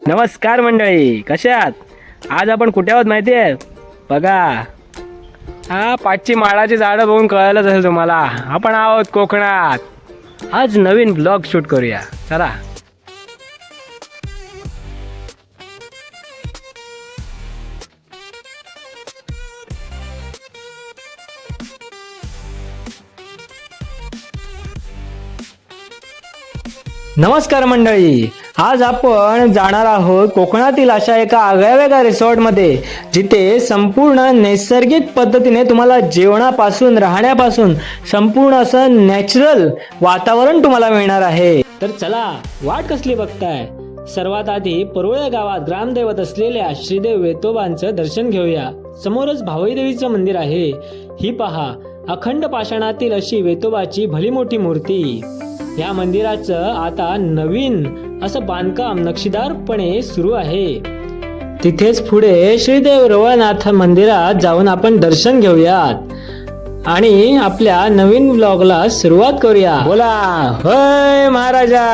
नमस्कार मंडळी, कशा आहात? आज आपण कुठे आहोत माहिती आहे? बघा, हा पाचची माळाची झाडं बघून कळायलाच असेल तुम्हाला. आपण आहोत कोकणात. आज नवीन ब्लॉग शूट करूया, चला. नमस्कार मंडळी, आज आपण जाणार आहोत कोकणातील अशा एका आगळ्यावेगळ्या रिसॉर्टमध्ये, जिथे संपूर्ण नैसर्गिक पद्धतीने तुम्हाला जेवणापासून राहण्यापासून संपूर्ण असं नॅचरल वातावरण तुम्हाला मिळणार आहे. तर चला, वाट कसली बघताय? सर्वात आधी परुळे गावात ग्रामदैवत असलेल्या श्रीदेव वेतोबांचं दर्शन घेऊया. समोरच भावई देवीचं मंदिर आहे. ही पहा, अखंड पाषाणातील अशी वेतोबाची भली मोठी मूर्ती. या मंदिराचं आता नवीन असं बांधकाम नक्षीदारपणे सुरू आहे. तिथेच पुढे श्रीदेव रवळनाथ मंदिरात जाऊन आपण दर्शन घेऊयात आणि आपल्या नवीन ब्लॉगला सुरुवात करूया. बोला होय महाराजा.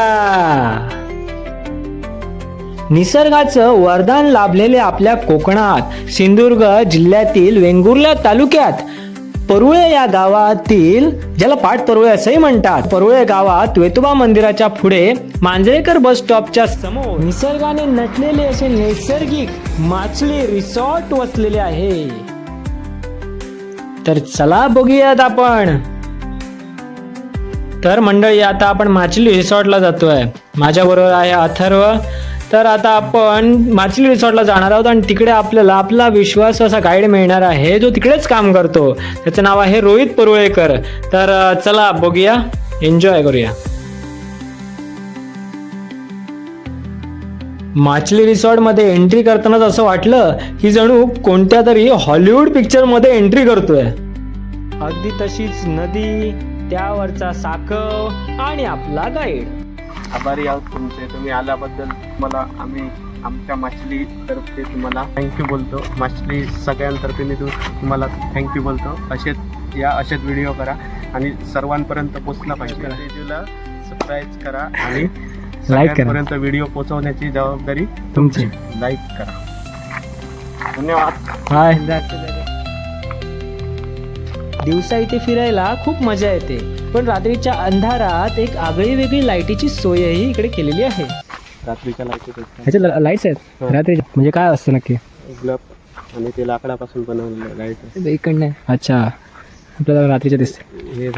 निसर्गाचं वरदान लाभलेले आपल्या कोकणात सिंधुदुर्ग जिल्ह्यातील वेंगुर्ला तालुक्यात परुळे या गावातील, ज्याला पाट परुळे असंही म्हणतात, परुळे गावात वेतोबा मंदिराच्या पुढे मांजरेकर बस स्टॉपच्या समोर निसर्गाने नटलेले असे नैसर्गिक माचली रिसॉर्ट वसलेले आहे. तर चला बघूयात आपण. तर मंडळी, आता आपण माचली रिसॉर्टला जातोय. माझ्या बरोबर आहे अथर्व. तर आता आपण माचली रिसॉर्टला जाणार आहोत आणि तिकडे आपल्याला आपला विश्वास असा गाईड मिळणार आहे, जो तिकडेच काम करतो. त्याचं नाव आहे रोहित परुळेकर. तर चला बघूया, एन्जॉय करूया. माचली रिसॉर्ट मध्ये एंट्री करतानाच असं वाटलं की जणू कोणत्या तरी हॉलिवूड पिक्चर मध्ये एंट्री करतोय. अगदी तशीच नदी, त्यावरचा साकव आणि आपला गाईड. आभारी आहोत तुमचे. तुम्ही आल्याबद्दल मला आम्ही आमच्या माचली तर्फे तुम्हाला थँक्यू बोलतो. माचली सगळ्यांतर्फे मी तुम्हाला थँक्यू बोलतो. असेच व्हिडिओ करा आणि सर्वांपर्यंत पोचला पाहिजे. व्हिडिओला सबस्क्राईब करा आणि सगळ्यांपर्यंत व्हिडिओ पोहोचवण्याची जबाबदारी तुमची. लाईक करा. धन्यवाद. हाय. दिवसा इथे फिरायला खूप मजा येते, पण रात्रीच्या अंधारात एक आगळी वेगळी लाईटीची सोयही इकडे केलेली आहे. रात्रीच्या ह्याच्या लाईट्स आहेत रात्रीच्या. म्हणजे काय असतं नक्की? ग्लब आणि ते लाकडापासून बनवलेलं लाईट इकडनं. अच्छा, आपल्याला रात्रीच्या दिसते.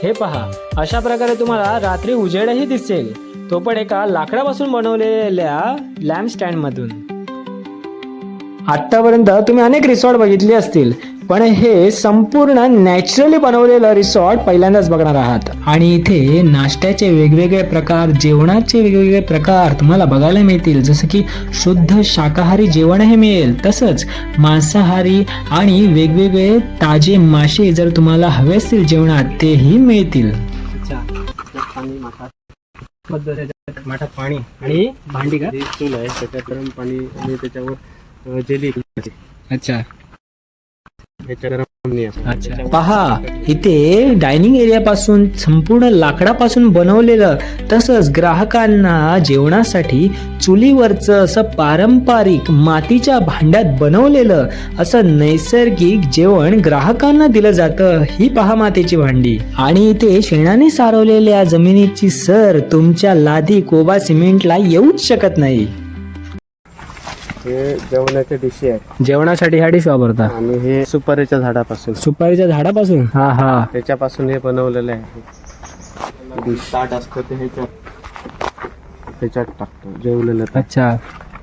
हे पहा, अशा प्रकारे तुम्हाला रात्री उजेडही दिसेल, तो पण एका लाकडापासून बनवलेल्या लॅम्प स्टँड मधून. आतापर्यंत तुम्ही अनेक रिसॉर्ट बघितले असतील, पण हे संपूर्ण नॅचरली बनवलेलं रिसॉर्ट पहिल्यांदाच बघणार आहात. आणि इथे नाश्त्याचे वेगवेगळे प्रकार, जेवणाचे वेगवेगळे प्रकार तुम्हाला बघायला मिळतील. जसं की शुद्ध शाकाहारी जेवणही मिळेल, तसंच मांसाहारी आणि वेगवेगळे ताजे मासे जर तुम्हाला हवे असतील जेवणात, तेही मिळतील. माठात पाणी आणि भांडी का? चूल आहे, त्याच्यात गरम पाणी आणि त्याच्यावर जेली. अच्छा. अच्छा. पहा, इथे डायनिंग एरिया पासून संपूर्ण लाकडापासून बनवलेलं, तसंच ग्राहकांना जेवणासाठी चुलीवरचं असं पारंपरिक मातीच्या भांड्यात बनवलेलं असं नैसर्गिक जेवण ग्राहकांना दिलं जातं. ही पहा मातीची भांडी. आणि इथे शेणाने सारवलेल्या जमिनीची सर तुमच्या लादी कोबा सिमेंटला येऊच शकत नाही. हे जेवणाचे डिशे आहेत. जेवणासाठी ह्या डिश वापरतात. आणि हे सुपारीच्या झाडापासून. सुपारीच्या झाडापासून? हा हा. त्याच्यापासून हे बनवलेलं आहे. ताट असतं ते त्याच्यात टाकतो जेवलेलं. अच्छा,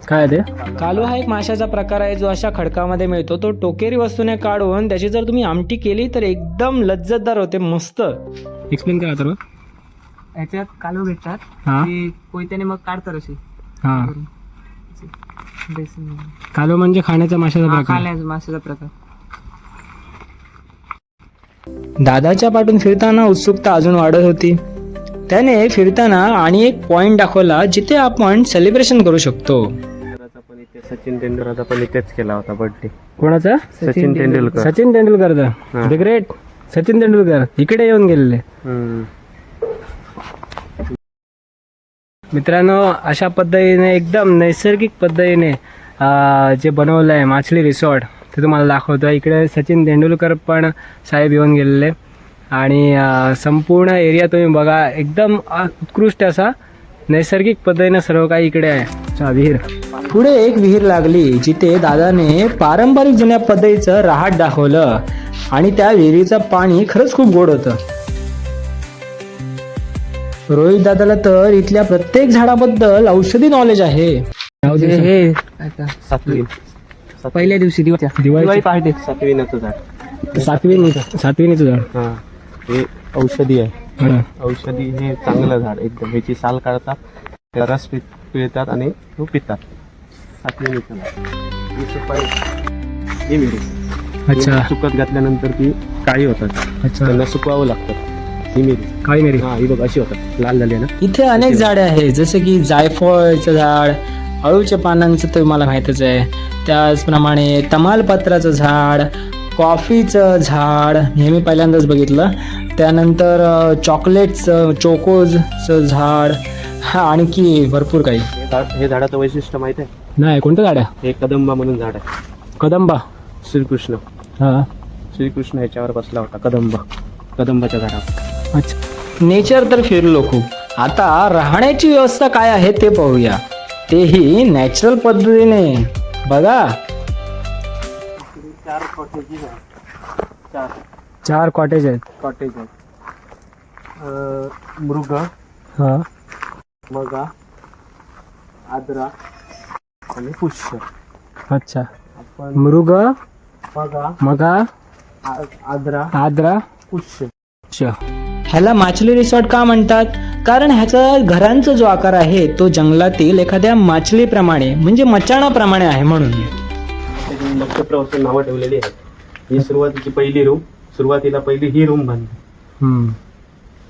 काय ते? कालू हा एक माशाचा प्रकार आहे, जो अशा खडकामध्ये मिळतो. तो टोकेरी वस्तूने काढून त्याची जर तुम्ही आमटी केली तर एकदम लज्जतदार होते. मस्त. एक्सप्लेन करा तर. याच्यात कालू भेटतात, कोयत्याने मग काढतात असे. हा, कालू म्हणजे खाण्याचा माशाचा प्रकार. माशाचा प्रकार. दादाच्या पाठून फिरताना उत्सुकता अजून वाढत होती. त्याने फिरताना आणि एक पॉइंट दाखवला, जिथे आपण सेलिब्रेशन करू शकतो. सचिन तेंडुलकरचा पण इथेच केला होता बर्थडे. कोणाचा? सचिन तेंडुलकर. सचिन तेंडुलकरचा. द ग्रेट सचिन तेंडुलकर इकडे येऊन गेलेले. मित्रांनो, अशा पद्धतीने एकदम नैसर्गिक पद्धतीने जे बनवलं आहे माछली रिसॉर्ट ते तुम्हाला दाखवतो. इकडे सचिन तेंडुलकर पण साहेब येऊन गेलेले आणि संपूर्ण एरिया तुम्ही बघा, एकदम उत्कृष्ट असा नैसर्गिक पद्धतीने सर्व काही इकडे आहे. विहीर पुढे एक विहीर लागली जिथे दादाने पारंपरिक जुन्या पद्धतीचं रहाट दाखवलं आणि त्या विहिरीचं पाणी खरंच खूप गोड होतं. रोहित दादाला तर इथल्या प्रत्येक झाडाबद्दल औषधी नॉलेज आहे. हे आता सातवी पहिल्या दिवशी दिवाळी पहाटे सातवीनाचं झाड. सातवीनीचं झाड. हा, हे औषधी आहे. हा. औषधी हे चांगलं झाड एकदम. ह्याची साल काढतात, त्याला रस पिळतात आणि तो पितात. सातवीनीचं झाड. ही सुपारी, ही मिरी. अच्छा. ही सुकत घातल्यानंतर ती काळी होतात. अच्छा. त्यांना सुकवावं लागतं. ही मिरी, काळी मिरी. हा, ही बघ अशी होतात, लाल झाली आहे ना. इथे अनेक झाडे आहेत, जसे की जायफळचं झाड, अळूच्या पानांचं तर मला माहीतच आहे. त्याचप्रमाणे तमालपत्राचं झाड, कॉफीचं झाड हे मी पहिल्यांदाच बघितलं. त्यानंतर चॉकलेटचं चोकोजचं झाड, आणखी भरपूर काही. हे झाडाचं वैशिष्ट्य माहित आहे? नाही, कोणतं झाड आहे? हे कदंबा म्हणून झाड आहे. कदंबा. श्रीकृष्ण, हा. श्रीकृष्ण ह्याच्यावर बसला होता, कदंबाच्या झाडावर. अच्छा. नेचर तर फिरलो खूप. आता राहण्याची व्यवस्था काय आहे ते पाहूया, तेही नॅचरल पद्धतीने. बघा, 4 कॉटेज आहेत. कॉटेज आहे. मृग, हा. मगा, आद्रा आणि पुष्य. अच्छा. आपण मृग, मगा, आद्रा, पुष्य. ह्याला माछली रिसॉर्ट का म्हणतात? कारण ह्याचा घरांचा जो आकार आहे तो जंगलातील एखाद्या माछलीप्रमाणे म्हणजे मचाणाप्रमाणे आहे, म्हणून. नक्षत्र वस्तू नावं ठेवलेली आहेत. ही सुरुवातीची पहिली रूम. सुरुवातीला पहिली ही रूम बांधली.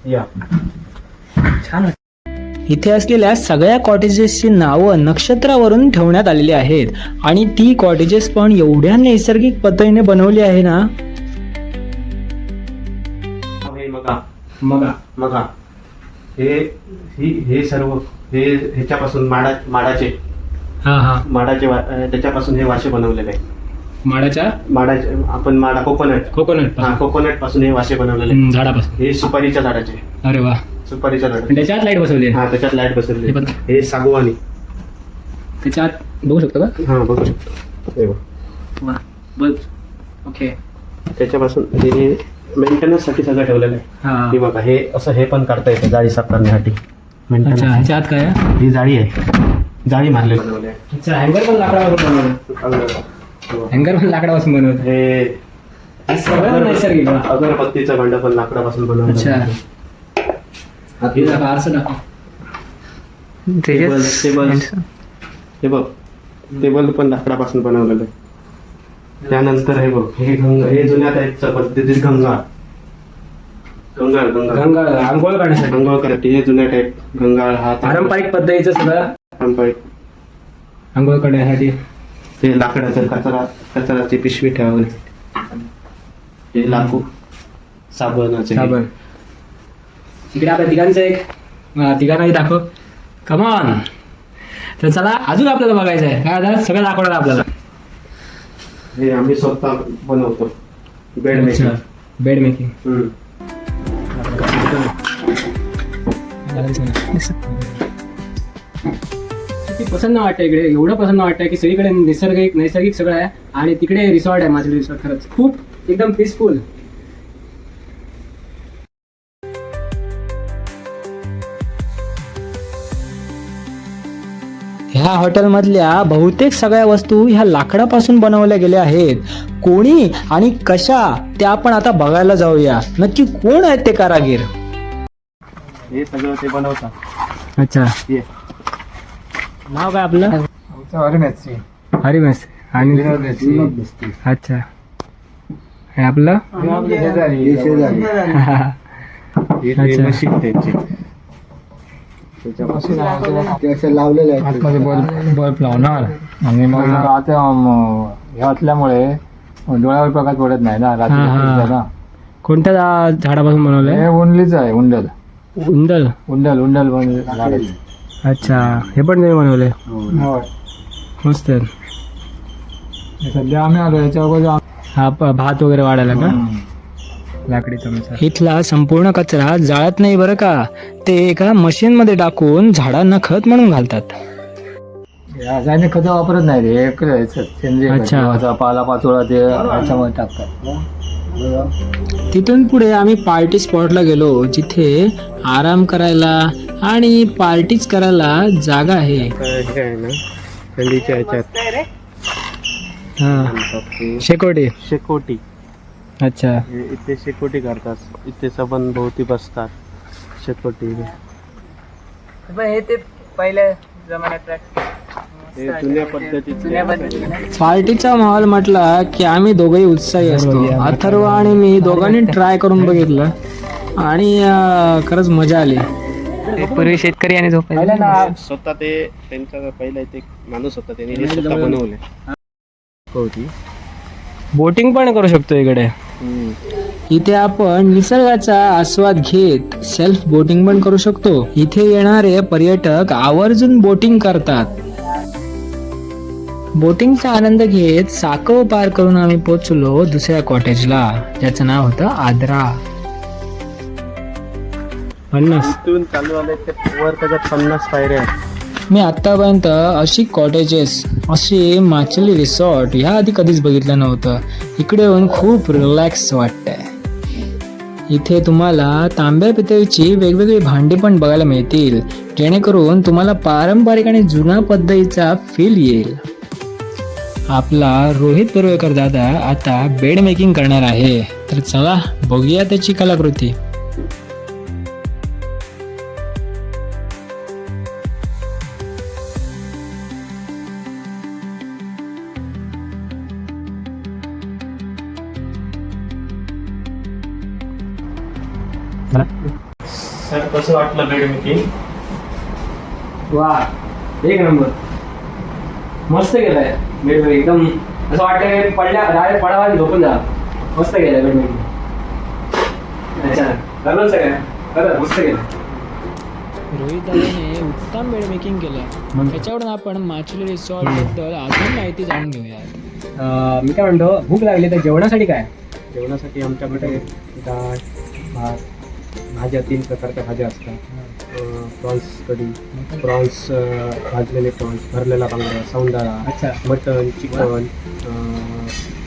या छान. इथे असलेल्या सगळ्या कॉटेजेसची नावं नक्षत्रावरून ठेवण्यात आलेली आहेत आणि ती कॉटेजेस पण एवढ्या नैसर्गिक पद्धतीने बनवली आहे ना. मगा हे सर्व हे ह्याच्यापासून माडाचे त्याच्यापासून हे वाशे बनवलेले आहे. माडाचे आपण कोकोनट पासून हे वाशे बनवलेले आहे. झाडापासून. हे सुपारीच्या झाडाचे. अरे वा. सुपारीच्या झाडाचे. त्याच्यात लाईट बसवली. हा, त्याच्यात लाईट बसवली. हे सागवानी. त्याच्यात बघू शकतो का? हा, बघू शकतो. हे बघ. ओके. त्याच्यापासून हे मेंटेनन्स साठी सगळं ठेवलेलं आहे. हे बघा, हे असं हे पण काढता येतं जाळी साफ करण्यासाठी. ह्याच्यात काय? ही जाळी आहे, जाळी मारलेली बनवली आहे. अच्छा. हँगर पण लाकडापासून बनवलं. हे सगळं नैसर्गिक. अगरबत्तीचं भांड पण लाकडापासून बनवलं. अच्छा. हे बघ, टेबल पण लाकडापासून बनवलेलं आहे. त्यानंतर हे बघ, हे जुन्या टाईपच्या पद्धतीत गंगाळ आंघोळ काढण्यासाठी. अंघोळ करायची. हे जुन्या टाईप गंगाळ. हा पारंपरिक पद्धतीचं सगळं पारंपरिक आंघोळ करण्यासाठी. ते लाकडाचं कचराची पिशवी ठेवली. हे लाकूड साबणाचे. इकडे आपल्या तिघांचं तिघांनाही दाखव. कमॉन. तर चला, अजून आपल्याला बघायचं आहे काय आता, सगळं दाखवणार आपल्याला. हे आम्ही स्वतः बनवतो. Bed making. किती प्रसन्न वाटतं इकडे. एवढं प्रसन्न वाटतं की सगळीकडे नैसर्गिक सगळं आहे आणि तिकडे रिसॉर्ट आहे, माछली रिसॉर्ट. खरंच खूप एकदम पीसफुल. ह्या हॉटेलमधल्या बहुतेक सगळ्या वस्तू ह्या लाकडापासून बनवल्या गेल्या आहेत. कोणी आणि कशा ते आपण आता बघायला जाऊया. नक्की कोण आहेत ते कारागीर? हे सगळं ते बनवतात. अच्छा. नाव काय आपलं? हरिमेस. आणि अच्छा. हे आपलं लावलेले आतमध्ये बल्ब लावणार आणि मग आता हे असल्यामुळे डोळ्यावर प्रकाश पडत नाही ना रात्री. कोणत्या झाडापासून बनवलंय? हे उंडलीच आहे. उंडल उंदल. उंडल उंडल झाड आहे. अच्छा, हे पण तुम्ही बनवले, होय. मस्त आहे. सध्या आम्ही आलो याच्या अगोदर हा भात वगैरे वाढायला का? लाकडी चमचा. इथला संपूर्ण कचरा जाळत नाही बरं का, ते एका मशीन मध्ये टाकून झाडांना खत म्हणून घालतात. रासायनिक खत वापरत नाही रे, एक सेंद्रिय खत. अच्छा. गव्हाचा पाला-पाचोळा ते याच्यामध्ये टाकतात. तिथून पुढे आम्ही पार्टी स्पॉटला गेलो, जिथे आराम करायला आणि पार्टीज करायला जागा आहे. हे आहे ना थंडीच्या ह्याच्यात हा, म्हणतात ते शेकोटी. शेकोटी. अच्छा, हे इथे शेकोटी करतात, इथे सबन भोवती बसतात शेकोटी. हे ते पहिल्या जमान्यात हे जुन्या पद्धतीचे. पार्टीचा माहोल म्हटला की आम्ही दोघंही उत्साही असतो. अथर्व आणि मी दोघांनी ट्राय करून बघितलं आणि खरंच मजा आली. पूर्वी शेतकरी आणि झोपायला स्वतः ते त्यांचा पहिला इथे एक माणूस होता, त्यांनी हे स्वतः बनवले होती. बोटिंग पण करू शकतो इकडे. इथे आपण निसर्गाचा आस्वाद घेत सेल्फ बोटिंग पण करू शकतो. इथे येणारे पर्यटक आवर्जून बोटिंग करतात. बोटिंगचा आनंद घेत साकव पार करून आम्ही पोहोचलो दुसऱ्या कॉटेजला, ज्याचं नाव होतं आद्रा. 50. इथून चालू आले ते वर त्याच्यात 50 पायऱ्या आहेत. मी आतापर्यंत अशी कॉटेजेस, अशी माचली रिसॉर्ट ह्या आधी कधीच बघितलं नव्हतं. इकडे येऊन खूप रिलॅक्स वाटतंय. इथे तुम्हाला तांब्या पितळीची वेगवेगळी भांडी पण बघायला मिळतील, जेणेकरून तुम्हाला पारंपरिक आणि जुन्या पद्धतीचा फील येईल. आपला रोहित पेरवेकर दादा आता बेड मेकिंग करणार आहे, तर चला बघूया त्याची कलाकृती. सर कसं वाटलं बेड मेकिंग? वा, एक नंबर, मस्त केलंय बेड. एकदम असं वाटतंय पडावा झोपून जा. मस्त केलंय बेड मेकिंग. अच्छा, बरोबर सगळं खरं मस्त केलं. रोहित दादाने उत्तम बेड मेकिंग केलं. त्याच्यावरून आपण माचली रिसॉर्ट बद्दल अजून माहिती जाणून घेऊया. मी काय म्हणतो, भूक लागली तर जेवणासाठी काय? जेवणासाठी आमच्याकडे डाळ, भात, भाज्या 3 प्रकारच्या भाज्या असतात. प्रॉन्स कढी, प्रॉन्स भाजलेले प्रॉन्स, भरलेला बांगडा, सौंदाळा, अच्छा, मटन, चिकन,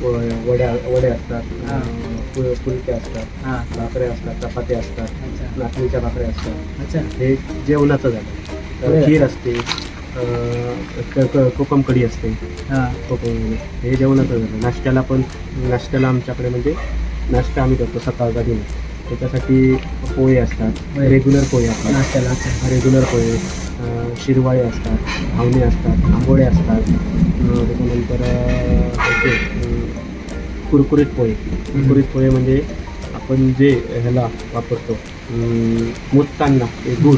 वडे असतात, फुलके असतात, हां, भाकऱ्या असतात, चपात्या असतात, अच्छा, नाचणीच्या भाकऱ्या असतात. अच्छा, हे जेवणाचं झालं. खीर असते, कोकम कढी असते. हां, कोकम हे जेवणाचं झालं. नाश्त्याला आमच्याकडे म्हणजे नाश्ता आम्ही करतो सकाळचा दिवस. त्याच्यासाठी पोहे असतात, रेग्युलर पोहे असतात, नाश्त्याला. रेग्युलर पोहे, शिरवाळे असतात, घावणे असतात, आंबोळे असतात. त्याच्यानंतर कुरकुरीत पोहे म्हणजे आपण जे ह्याला वापरतो मुतताना गुळ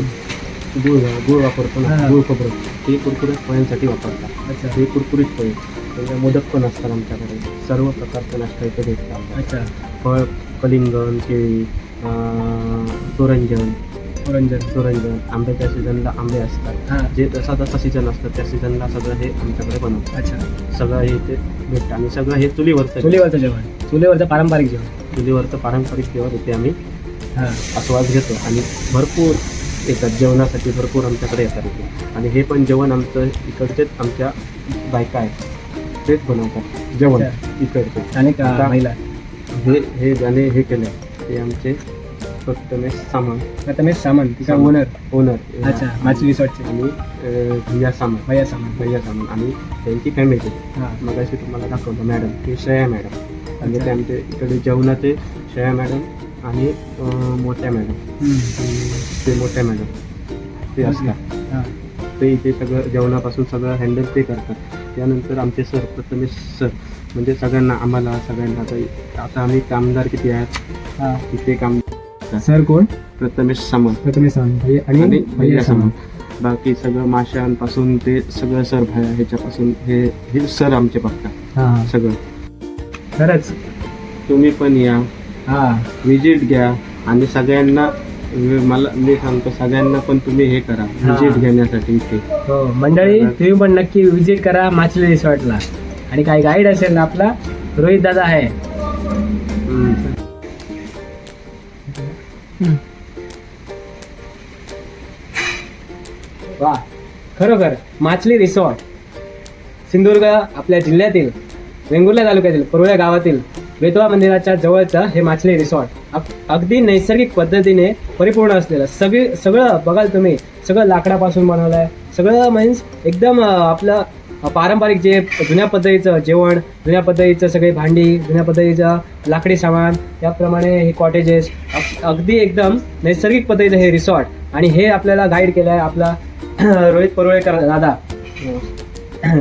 वापरतो ना, गुळ खोबरं, ते कुरकुरीत पोह्यांसाठी वापरतात. अच्छा, हे कुरकुरीत पोहे. म्हणजे मोदक पण असतात आमच्याकडे. सर्व प्रकारचा नाश्ता इथे भेटतात. अच्छा, फळ, कलिंगण, केळी, तोरंजन, आंब्याच्या सीझनला आंबे असतात. हां, जे जसा सीझन असतात त्या सीझनला सगळं हे आमच्याकडे बनवतात. अच्छा. सगळं हे इथे भेटतं आणि सगळं हे चुलीवरचं चुलीवरचं पारंपरिक जेवण. चुलीवरचं पारंपरिक जेवण इथे आम्ही हां, आस्वाद घेतो आणि भरपूर येतात जेवणासाठी, भरपूर आमच्याकडे येतात इथे. आणि हे पण जेवण आमचं इकडचेच आमच्या बायका आहेत, तेच बनवतात जेवण इकडचे. आणि आता महिला हे ज्याने हे केलं ते आमचे प्रथमेश सामंत, तिचा ओनर. ओनर. अच्छा, माचली रिसॉर्टचे. आणि भैया सामंत आणि त्यांची फॅमिली. हां, मगाशी तुम्हाला दाखवलं मॅडम, ते श्रेया मॅडम. म्हणजे ते आमचे इकडे जेवणाचे श्रेया मॅडम आणि मोठ्या मॅडम ते असतात. हां, ते इथे सगळं जेवणापासून सगळं हँडल ते करतात. त्यानंतर आमचे सर प्रथमेश सर, म्हणजे सगळ्यांना आता आम्ही कामदार किती आहेत हां. तिथे काम. सर कोण? प्रथमेश सामंत आणि भैया सामंत. बाकी सगळं माशांपासून ते सगळं सर ह्याच्यापासून हे सर आमचे बघतात हां, सगळं. खरंच. तुम्ही पण या, हां, विजिट घ्या आणि सगळ्यांना मला मी सांगतो सगळ्यांना पण तुम्ही हे करा विजिट घेण्यासाठी इथे. हो मंडळी, तुम्ही पण नक्की विजिट करा माचली रिसॉर्टला. आणि काय गाईड असेल ना आपला रोहित दादा आहे. वा, खरोखर माचली रिसॉर्ट सिंधुदुर्ग आपल्या जिल्ह्यातील वेंगुर्ला तालुक्यातील परुळ्या गावातील वेतवा मंदिराच्या जवळचं हे माचली रिसॉर्ट अगदी नैसर्गिक पद्धतीने परिपूर्ण असलेलं सगळं बघाल तुम्ही. सगळं लाकडापासून बनवलं आहे. सगळं मीन्स एकदम आपलं पारंपरिक जे जुन्या पद्धतीचं जेवण, जुन्या पद्धतीचं सगळे भांडी, जुन्या पद्धतीचं लाकडी सामान, त्याप्रमाणे हे कॉटेजेस, अगदी एकदम नैसर्गिक पद्धतीचं हे रिसॉर्ट. आणि हे आपल्याला गाईड केलं आहे आपला रोहित परुळेकर दादा.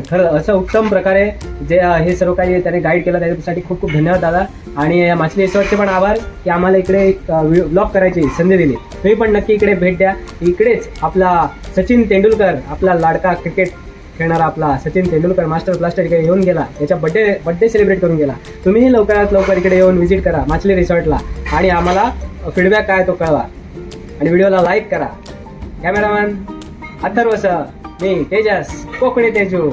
खरं असं उत्तम प्रकारे जे हे सर्व काही त्याने गाईड केलं त्याच्यासाठी खूप खूप धन्यवाद दादा. आणि या माचली रिसॉर्टचे पण आभार की आम्हाला इकडे एक ब्लॉग करायची संधी दिली. तुम्ही पण नक्की इकडे भेट द्या. इकडेच आपला सचिन तेंडुलकर, आपला लाडका क्रिकेट खेळणारा आपला सचिन तेंडुलकर मास्टर ब्लास्टर इकडे येऊन गेला. याच्या बड्डे सेलिब्रेट करून गेला. तुम्हीही लवकरात लवकर इकडे येऊन व्हिजिट करा माचली रिसॉर्टला आणि आम्हाला फीडबॅक काय तो कळवा. आणि व्हिडिओला लाईक करा. कॅमेरामॅन अथर्व सर, मी तेजस कोकणी तेजू.